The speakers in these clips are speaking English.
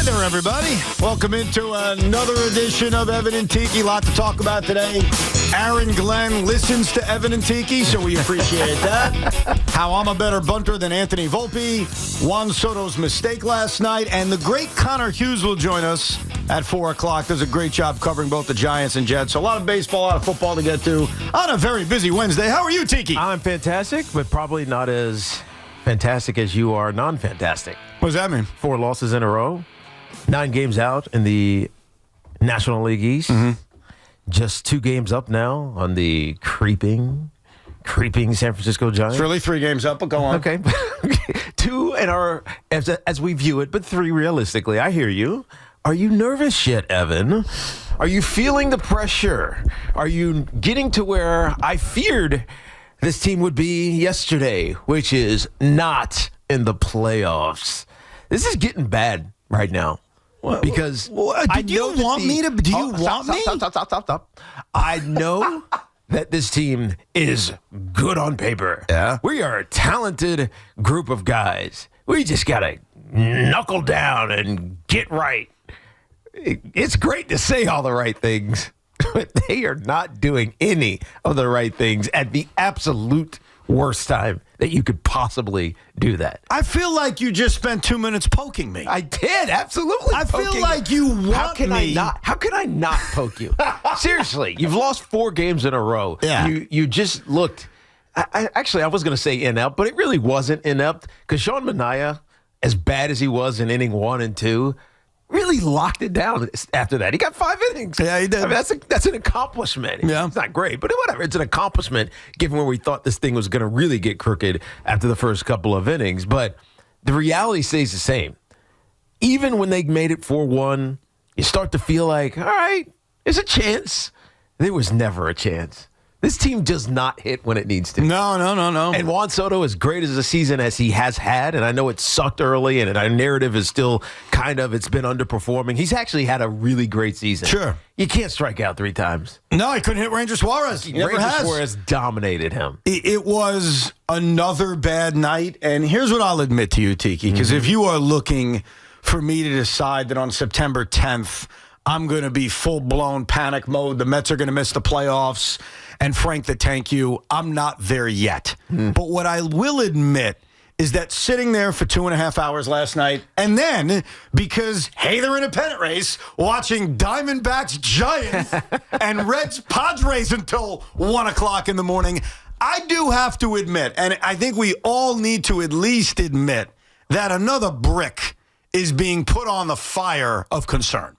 there, everybody. Welcome into another edition of Evan and Tiki. Lot to talk about today. Aaron Glenn listens to Evan and Tiki, so we appreciate that. How I'm a better bunter than Anthony Volpe. Juan Soto's mistake last night. And the great Connor Hughes will join us at 4 o'clock. Does a great job covering both the Giants and Jets. So a lot of baseball, a lot of football to get to on a very busy Wednesday. How are you, Tiki? I'm fantastic, but probably not as fantastic as you are non-fantastic. What does that mean? 4 losses in a row. 9 games out in the National League East. Mm-hmm. Just 2 games up now on the creeping San Francisco Giants. It's really 3 games up, but go on. Okay. 2 in our, as we view it, but 3 realistically. I hear you. Are you nervous yet, Evan? Are you feeling the pressure? Are you getting to where I feared this team would be yesterday, which is not in the playoffs? This is getting bad right now. Because do you want me to? Do you want me? Stop. I know that this team is good on paper. Yeah. We are a talented group of guys. We just got to knuckle down and get right. It's great to say all the right things, but they are not doing any of the right things at the absolute worst time that you could possibly do that. I feel like you just spent 2 minutes poking me. I did, absolutely. I feel like you want me. How can I not poke you? Seriously, you've lost 4 games in a row. Yeah. You just looked. I was going to say inept, but it really wasn't inept because Sean Manaea, as bad as he was in inning 1 and 2, really locked it down after that. He got 5 innings. Yeah, he did. I mean, that's an accomplishment. Yeah. It's not great, but whatever. It's an accomplishment given where we thought this thing was going to really get crooked after the first couple of innings. But the reality stays the same. Even when they made it 4-1, you start to feel like, all right, there's a chance. There was never a chance. This team does not hit when it needs to. No. And Juan Soto, as great as a season as he has had, and I know it sucked early, and our narrative is still it's been underperforming. He's actually had a really great season. Sure. You can't strike out 3 times. No, he couldn't hit Ranger Suarez. He never has. Suarez dominated him. It was another bad night, and here's what I'll admit to you, Tiki, because if you are looking for me to decide that on September 10th, I'm going to be full-blown panic mode, the Mets are going to miss the playoffs, and Frank the Tank you, I'm not there yet. But what I will admit is that sitting there for 2.5 hours last night, and then, because, hey, they're in a pennant race, watching Diamondbacks Giants and Reds Padres until 1 o'clock in the morning, I do have to admit, and I think we all need to at least admit, that another brick is being put on the fire of concern.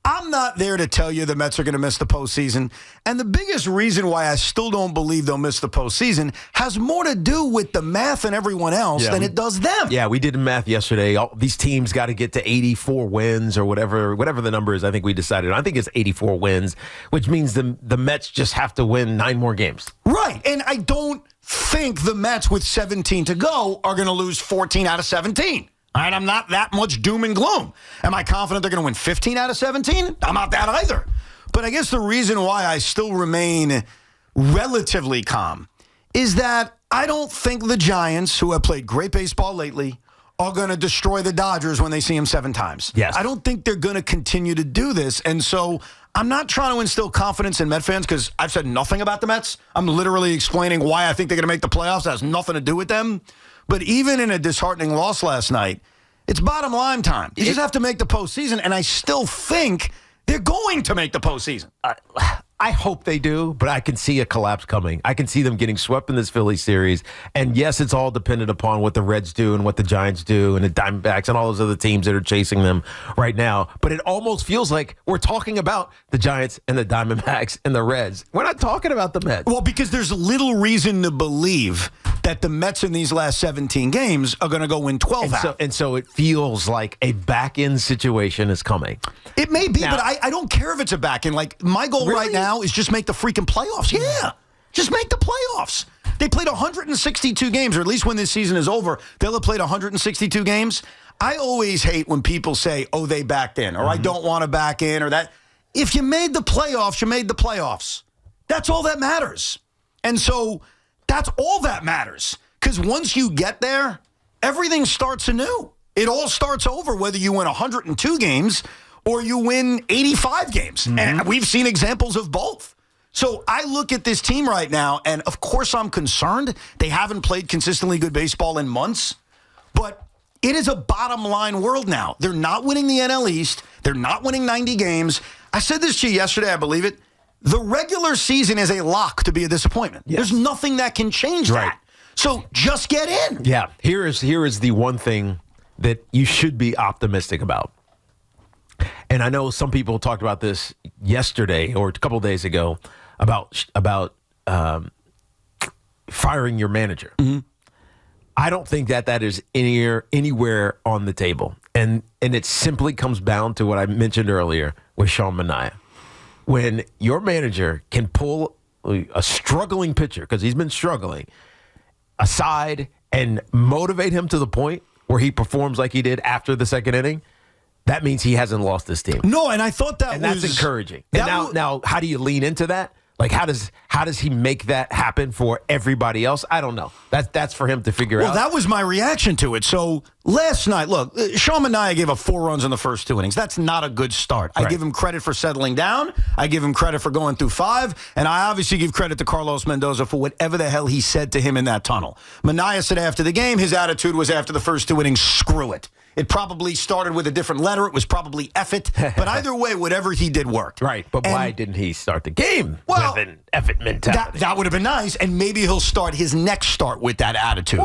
I'm not there to tell you the Mets are going to miss the postseason. And the biggest reason why I still don't believe they'll miss the postseason has more to do with the math and everyone else than it does them. Yeah, we did the math yesterday. All these teams got to get to 84 wins or whatever the number is. I think we decided. I think it's 84 wins, which means the Mets just have to win 9 more games. Right. And I don't think the Mets with 17 to go are going to lose 14 out of 17. All right, I'm not that much doom and gloom. Am I confident they're going to win 15 out of 17? I'm not that either. But I guess the reason why I still remain relatively calm is that I don't think the Giants, who have played great baseball lately, are going to destroy the Dodgers when they see them 7 times. Yes. I don't think they're going to continue to do this. And so I'm not trying to instill confidence in Met fans because I've said nothing about the Mets. I'm literally explaining why I think they're going to make the playoffs. That has nothing to do with them. But even in a disheartening loss last night, it's bottom line time. You just have to make the postseason, and I still think they're going to make the postseason. I hope they do, but I can see a collapse coming. I can see them getting swept in this Phillies series. And yes, it's all dependent upon what the Reds do and what the Giants do and the Diamondbacks and all those other teams that are chasing them right now. But it almost feels like we're talking about the Giants and the Diamondbacks and the Reds. We're not talking about the Mets. Well, because there's little reason to believe that the Mets in these last 17 games are going to go win 12 out. And so it feels like a back-end situation is coming. It may be, but I don't care if it's a back-end. Like, my goal right now is just make the freaking playoffs. Yeah, just make the playoffs. They played 162 games, or at least when this season is over, they'll have played 162 games. I always hate when people say, oh, they backed in, or I don't want to back in, or that. If you made the playoffs, you made the playoffs. That's all that matters. And so that's all that matters. Because once you get there, everything starts anew. It all starts over whether you win 102 games or you win 85 games. And we've seen examples of both. So I look at this team right now, and of course I'm concerned. They haven't played consistently good baseball in months. But it is a bottom line world now. They're not winning the NL East. They're not winning 90 games. I said this to you yesterday, I believe it. The regular season is a lock to be a disappointment. Yes. There's nothing that can change that. So just get in. Yeah. Here is the one thing that you should be optimistic about. And I know some people talked about this yesterday or a couple of days ago about firing your manager. Mm-hmm. I don't think that is anywhere on the table. And it simply comes down to what I mentioned earlier with Sean Manaea. When your manager can pull a struggling pitcher, because he's been struggling, aside and motivate him to the point where he performs like he did after the second inning, that means he hasn't lost this team. No, and I thought that that's encouraging. And now, how do you lean into that? Like, how does he make that happen for everybody else? I don't know. That's for him to figure out. Well, that was my reaction to it. So last night, look, Sean Manaea gave up 4 runs in the first 2 innings. That's not a good start. Right. I give him credit for settling down. I give him credit for going through 5. And I obviously give credit to Carlos Mendoza for whatever the hell he said to him in that tunnel. Manaea said after the game, his attitude was after the first 2 innings, screw it. It probably started with a different letter. It was probably F it. But either way, whatever he did worked. Right. But why didn't he start the game with an F it mentality? That would have been nice. And maybe he'll start his next start with that attitude.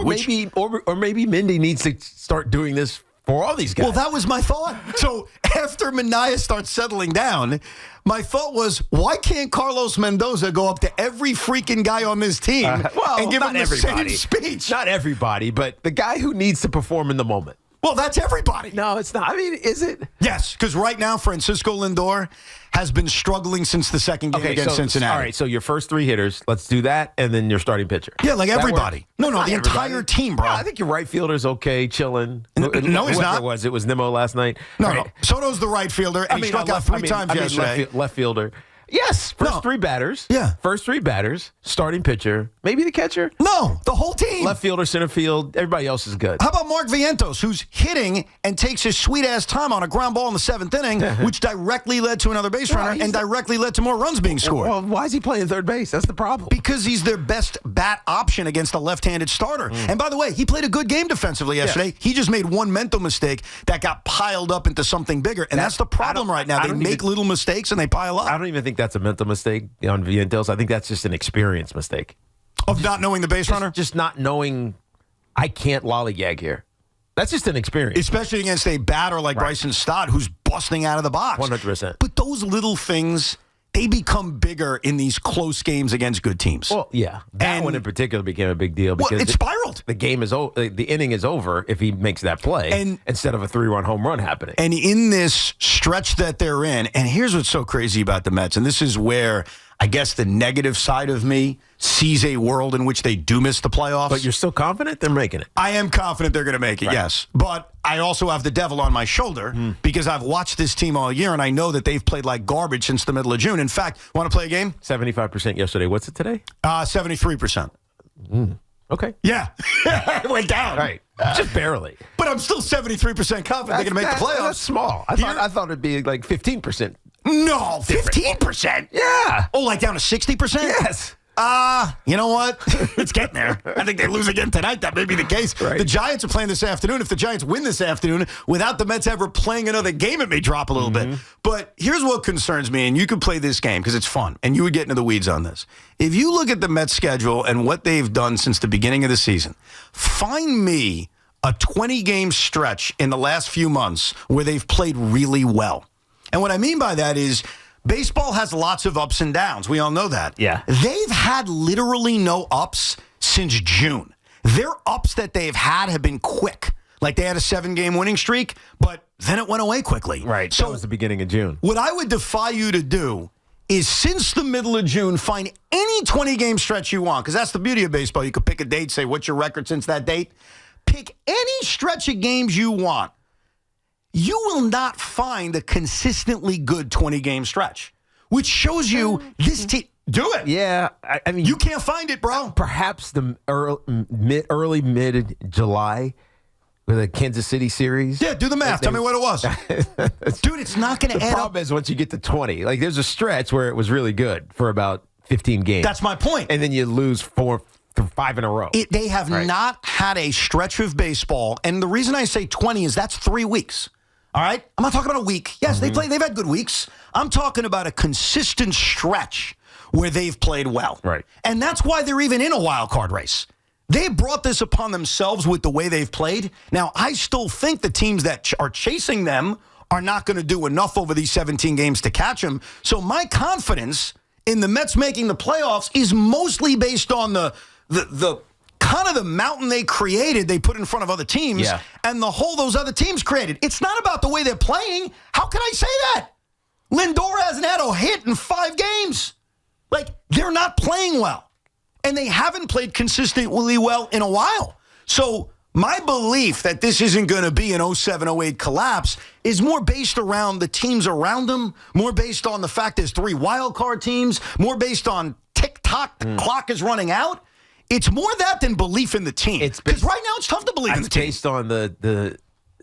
Or maybe Mindy needs to start doing this for all these guys. Well, that was my thought. So after Manaea starts settling down, my thought was, why can't Carlos Mendoza go up to every freaking guy on this team and give him the same speech? Not everybody, but the guy who needs to perform in the moment. Well, that's everybody. No, it's not. I mean, is it? Yes, because right now, Francisco Lindor has been struggling since the second game against Cincinnati. All right, so your first 3 hitters, let's do that, and then your starting pitcher. Yeah, like everybody. No, the entire team, bro. Yeah, I think your right fielder's okay, chilling. No, he's not. It was Nimmo last night. No. Soto's the right fielder, and he struck out 3 times yesterday. Left fielder. Yes, first 3 batters. Yeah. First 3 batters, starting pitcher, maybe the catcher. No, the whole team. Left fielder, center field, everybody else is good. How about Mark Vientos, who's hitting and takes his sweet-ass time on a ground ball in the 7th inning, which directly led to another base runner and directly led to more runs being scored? Well, why is he playing third base? That's the problem. Because he's their best bat option against a left-handed starter. And by the way, he played a good game defensively yesterday. Yes. He just made one mental mistake that got piled up into something bigger. And that's the problem right now. They make little mistakes and they pile up. I don't even think that's a mental mistake on Vientos. I think that's just an experience mistake. Of not knowing the base runner? Just not knowing I can't lollygag here. That's just an experience. Especially against a batter like Bryson Stott, who's busting out of the box. 100%. But those little things, they become bigger in these close games against good teams. Well, yeah. That one in particular became a big deal because it spiraled. The game is over. The inning is over if he makes that play instead of a 3-run home run happening. And in this stretch that they're in, and here's what's so crazy about the Mets, and this is where I guess the negative side of me sees a world in which they do miss the playoffs. But you're still confident they're making it? I am confident they're going to make it, yes. But I also have the devil on my shoulder because I've watched this team all year, and I know that they've played like garbage since the middle of June. In fact, want to play a game? 75% yesterday. What's it today? 73%. Okay. Yeah. It went down. Right. Just barely. But I'm still 73% confident they're going to make the playoffs. That's small. I thought it'd be like 15%. No, 15%? Yeah. Oh, like down to 60%? Yes. You know what? It's getting there. I think they lose again tonight. That may be the case. Right. The Giants are playing this afternoon. If the Giants win this afternoon, without the Mets ever playing another game, it may drop a little bit. But here's what concerns me, and you can play this game because it's fun, and you would get into the weeds on this. If you look at the Mets schedule and what they've done since the beginning of the season, find me a 20-game stretch in the last few months where they've played really well. And what I mean by that is baseball has lots of ups and downs. We all know that. Yeah. They've had literally no ups since June. Their ups that they've had have been quick. Like they had a 7-game winning streak, but then it went away quickly. Right. So that was the beginning of June. What I would defy you to do is since the middle of June, find any 20-game stretch you want, because that's the beauty of baseball. You could pick a date, say, what's your record since that date? Pick any stretch of games you want. You will not find a consistently good 20-game stretch, which shows you this team. Do it. Yeah. I mean, you can't find it, bro. Perhaps the early mid-July, with the Kansas City series. Yeah, do the math. Tell me what it was. Dude, it's not going to add up. The problem is once you get to 20, like there's a stretch where it was really good for about 15 games. That's my point. And then you lose 4 to 5 in a row. They have not had a stretch of baseball. And the reason I say 20 is that's 3 weeks. All right? I'm not talking about a week. Yes, they've had good weeks. I'm talking about a consistent stretch where they've played well. Right. And that's why they're even in a wild card race. They brought this upon themselves with the way they've played. Now, I still think the teams that are chasing them are not going to do enough over these 17 games to catch them. So my confidence in the Mets making the playoffs is mostly based on the kind of the mountain they created, they put in front of other teams, and the hole those other teams created. It's not about the way they're playing. How can I say that? Lindor hasn't had a hit in 5 games. Like, they're not playing well. And they haven't played consistently well in a while. So my belief that this isn't going to be an 07-08 collapse is more based around the teams around them, more based on the fact there's 3 wild card teams, more based on tick-tock, the clock is running out. It's more that than belief in the team. Because right now it's tough to believe in the team. It's based on the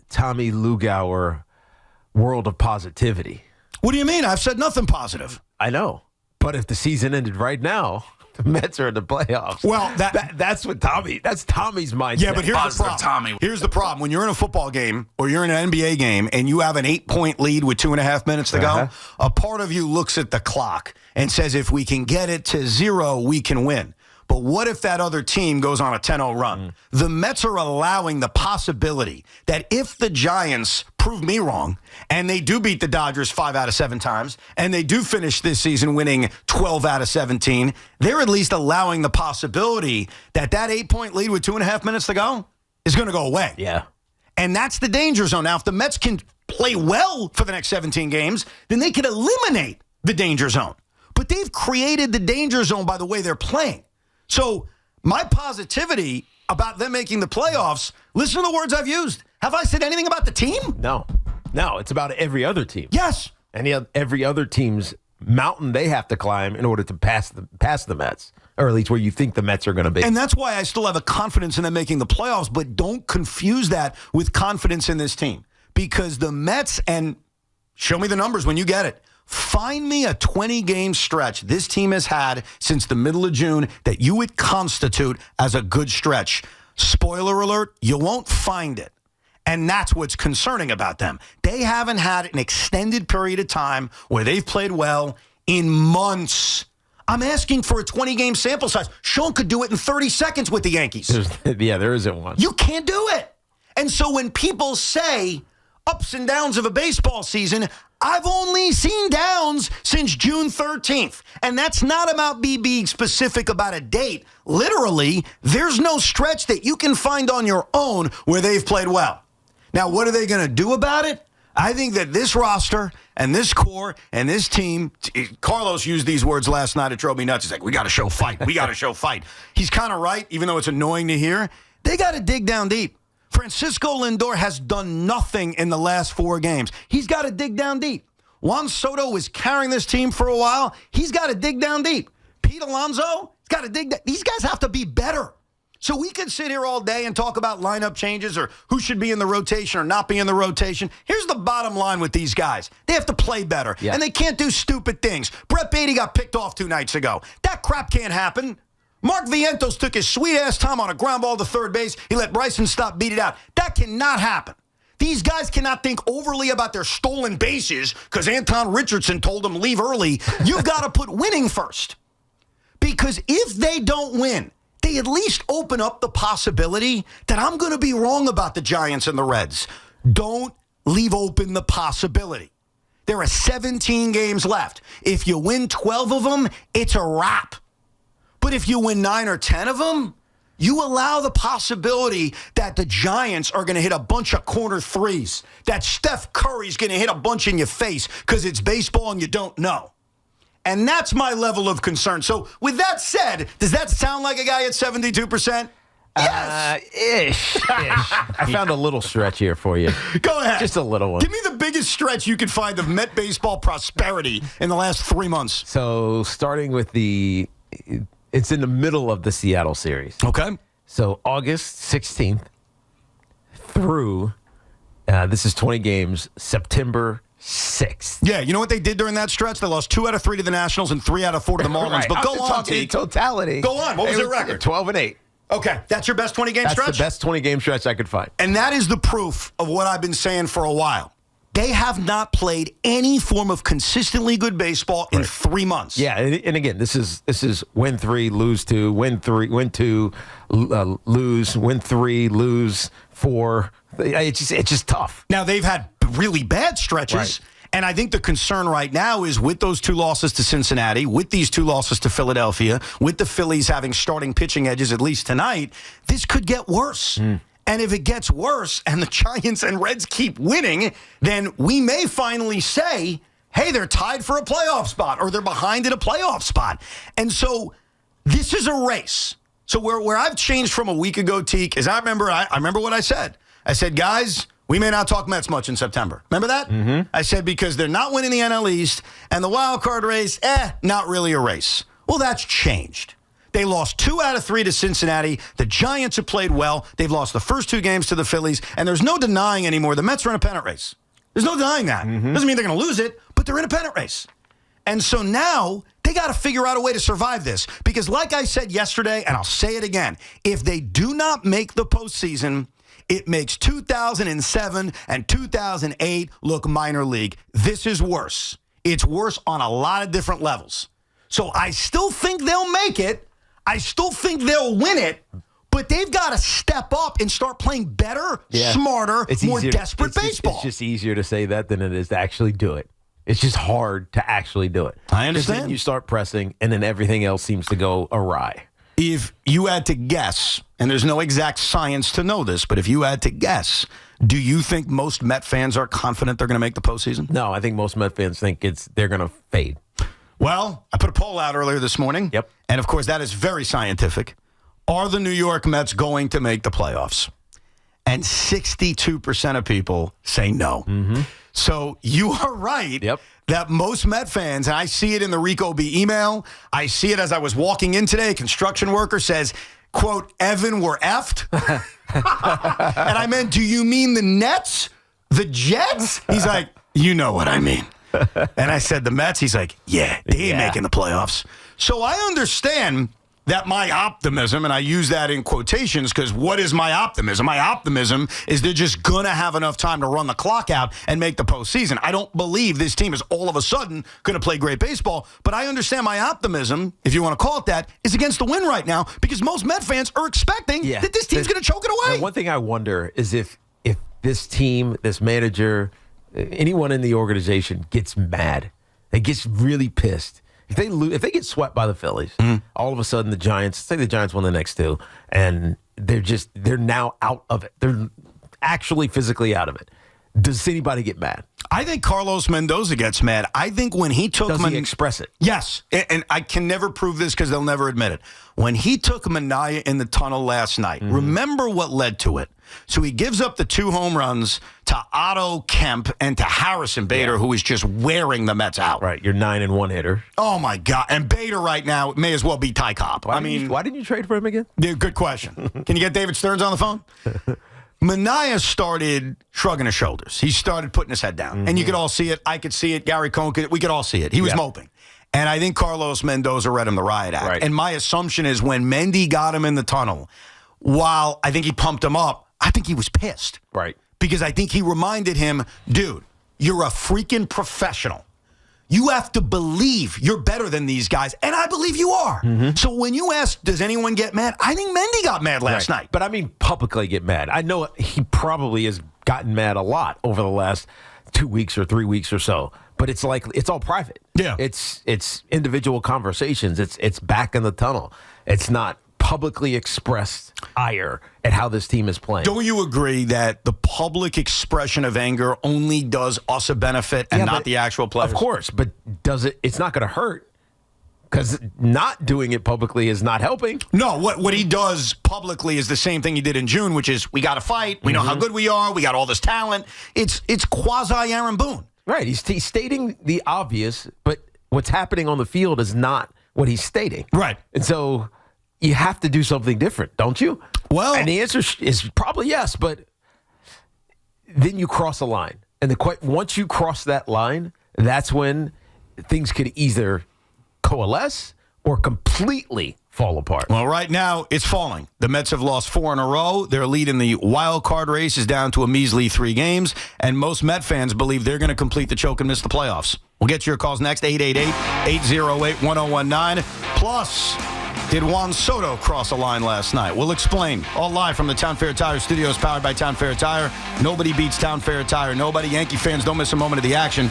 Tommy Lugauer world of positivity. What do you mean? I've said nothing positive. I know. But if the season ended right now, the Mets are in the playoffs. Well, that's Tommy's mindset. Yeah, but here's the problem. Tommy. Here's the problem. When you're in a football game or you're in an NBA game and you have an 8-point lead with 2.5 minutes to go, a part of you looks at the clock and says, if we can get it to 0, we can win. But what if that other team goes on a 10-0 run? The Mets are allowing the possibility that if the Giants prove me wrong and they do beat the Dodgers 5 out of 7 times and they do finish this season winning 12 out of 17, they're at least allowing the possibility that 8-point lead with 2.5 minutes to go is going to go away. Yeah. And that's the danger zone. Now, if the Mets can play well for the next 17 games, then they can eliminate the danger zone. But they've created the danger zone by the way they're playing. So my positivity about them making the playoffs, listen to the words I've used. Have I said anything about the team? No, it's about every other team. Yes. And every other team's mountain they have to climb in order to pass the Mets, or at least where you think the Mets are going to be. And that's why I still have a confidence in them making the playoffs, but don't confuse that with confidence in this team. Because the Mets, and show me the numbers when you get it, find me a 20-game stretch this team has had since the middle of June that you would constitute as a good stretch. Spoiler alert, you won't find it. And that's what's concerning about them. They haven't had an extended period of time where they've played well in months. I'm asking for a 20-game sample size. Sean could do it in 30 seconds with the Yankees. There isn't one. You can't do it. And so when people say ups and downs of a baseball season, I've only seen downs since June 13th. And that's not about me being specific about a date. Literally, there's no stretch that you can find on your own where they've played well. Now, what are they going to do about it? I think that this roster and this core and this team, Carlos used these words last night. It drove me nuts. He's like, we got to show fight. We got to show fight. He's kind of right, even though it's annoying to hear. They got to dig down deep. Francisco Lindor has done nothing in the last 4 games. He's got to dig down deep. Juan Soto was carrying this team for a while. He's got to dig down deep. Pete Alonso, he's got to dig down. These guys have to be better. So we could sit here all day and talk about lineup changes or who should be in the rotation or not be in the rotation. Here's the bottom line with these guys. They have to play better, and they can't do stupid things. Brett Beatty got picked off 2 nights ago. That crap can't happen. Mark Vientos took his sweet-ass time on a ground ball to third base. He let Bryson Stott beat it out. That cannot happen. These guys cannot think overly about their stolen bases because Anton Richardson told them leave early. You've got to put winning first. Because if they don't win, they at least open up the possibility that I'm going to be wrong about the Giants and the Reds. Don't leave open the possibility. There are 17 games left. If you win 12 of them, it's a wrap. But if you win 9 or 10 of them, you allow the possibility that the Giants are going to hit a bunch of corner threes, that Steph Curry's going to hit a bunch in your face because it's baseball and you don't know. And that's my level of concern. So with that said, does that sound like a guy at 72%? Yes. Ish. I found a little stretch here for you. Go ahead. Just a little one. Give me the biggest stretch you could find of Met baseball prosperity in the last 3 months. So starting with it's in the middle of the Seattle series. Okay. So August 16th, through, this is 20 games, September 6th. Yeah, you know what they did during that stretch? They lost 2 out of 3 to the Nationals and 3 out of 4 to the Marlins. Right. But go on, talking T. in totality. Go on. What was their record? 12-8. Okay, that's your best 20-game stretch? That's the best 20-game stretch I could find. And that is the proof of what I've been saying for a while. They have not played any form of consistently good baseball in 3 months. Yeah, and again, this is win 3, lose 2, win 3, win 2, lose, win 3, lose 4. It's just tough. Now, they've had really bad stretches. Right. And I think the concern right now is with those 2 losses to Cincinnati, with these 2 losses to Philadelphia, with the Phillies having starting pitching edges at least tonight, this could get worse. And if it gets worse and the Giants and Reds keep winning, then we may finally say, hey, they're tied for a playoff spot or they're behind in a playoff spot. And so this is a race. So where I've changed from a week ago, Teak, is I remember what I said. I said, guys, we may not talk Mets much in September. Remember that? Mm-hmm. I said because they're not winning the NL East and the wild card race, not really a race. Well, that's changed. They lost 2 out of 3 to Cincinnati. The Giants have played well. They've lost the first 2 games to the Phillies. And there's no denying anymore the Mets are in a pennant race. There's no denying that. Mm-hmm. Doesn't mean they're going to lose it, but they're in a pennant race. And so now they got to figure out a way to survive this. Because like I said yesterday, and I'll say it again, if they do not make the postseason, it makes 2007 and 2008 look minor league. This is worse. It's worse on a lot of different levels. So I still think they'll make it. I still think they'll win it, but they've got to step up and start playing better, smarter, more desperate baseball. It's just easier to say that than it is to actually do it. It's just hard to actually do it. I understand. Then you start pressing, and then everything else seems to go awry. If you had to guess, and there's no exact science to know this, but if you had to guess, do you think most Met fans are confident they're going to make the postseason? No, I think most Met fans think they're going to fade. Well, I put a poll out earlier this morning. Yep. And, of course, that is very scientific. Are the New York Mets going to make the playoffs? And 62% of people say no. Mm-hmm. So you are right that most Met fans, and I see it in the Rico B email, I see it as I was walking in today, a construction worker says, quote, Evan, we're effed. And I meant, do you mean the Nets? The Jets? He's like, you know what I mean. And I said, the Mets? He's like, yeah, they ain't making the playoffs. So I understand that my optimism, and I use that in quotations because what is my optimism? My optimism is they're just going to have enough time to run the clock out and make the postseason. I don't believe this team is all of a sudden going to play great baseball, but I understand my optimism, if you want to call it that, is against the wind right now because most Met fans are expecting that this team's going to choke it away. One thing I wonder is if this team, this manager, anyone in the organization gets mad, they gets really pissed. If they get swept by the Phillies, all of a sudden the Giants, say the Giants won the next 2, and they're now out of it. They're actually physically out of it. Does anybody get mad? I think Carlos Mendoza gets mad. I think when he took... Does he express it? Yes, and I can never prove this because they'll never admit it. When he took Minaya in the tunnel last night, remember what led to it. So he gives up the 2 home runs to Otto Kemp and to Harrison Bader, who is just wearing the Mets out. Right, your 9-1 hitter. Oh, my God. And Bader right now may as well be Ty Cobb. Why didn't you trade for him again? Yeah, good question. Can you get David Stearns on the phone? Minaya started shrugging his shoulders. He started putting his head down. And you could all see it. I could see it. Gary Cohn could. We could all see it. He was moping. And I think Carlos Mendoza read him the riot act. Right. And my assumption is when Mendy got him in the tunnel, while I think he pumped him up, I think he was pissed. Right. Because I think he reminded him, dude, you're a freaking professional. You have to believe you're better than these guys, and I believe you are. So when you ask, does anyone get mad? I think Mendy got mad last night. But I mean publicly get mad. I know he probably has gotten mad a lot over the last 2 weeks or 3 weeks or so. But it's like it's all private. Yeah. It's individual conversations. It's back in the tunnel. It's not publicly expressed ire at how this team is playing. Don't you agree that the public expression of anger only does us a benefit and not the actual players? Of course, but it's not going to hurt because not doing it publicly is not helping. No, what he does publicly is the same thing he did in June, which is we got to fight. We know how good we are. We got all this talent. It's quasi Aaron Boone. Right. He's stating the obvious, but what's happening on the field is not what he's stating. Right. And so you have to do something different, don't you? Well, and the answer is probably yes, but then you cross a line. And once you cross that line, that's when things could either coalesce or completely fall apart. Well, right now, it's falling. The Mets have lost 4 in a row. Their lead in the wild card race is down to a measly 3 games, and most Met fans believe they're going to complete the choke and miss the playoffs. We'll get your calls next, 888-808-1019. Plus, did Juan Soto cross a line last night? We'll explain. All live from the Town Fair Tire Studios, powered by Town Fair Tire. Nobody beats Town Fair Tire. Nobody. Yankee fans, don't miss a moment of the action.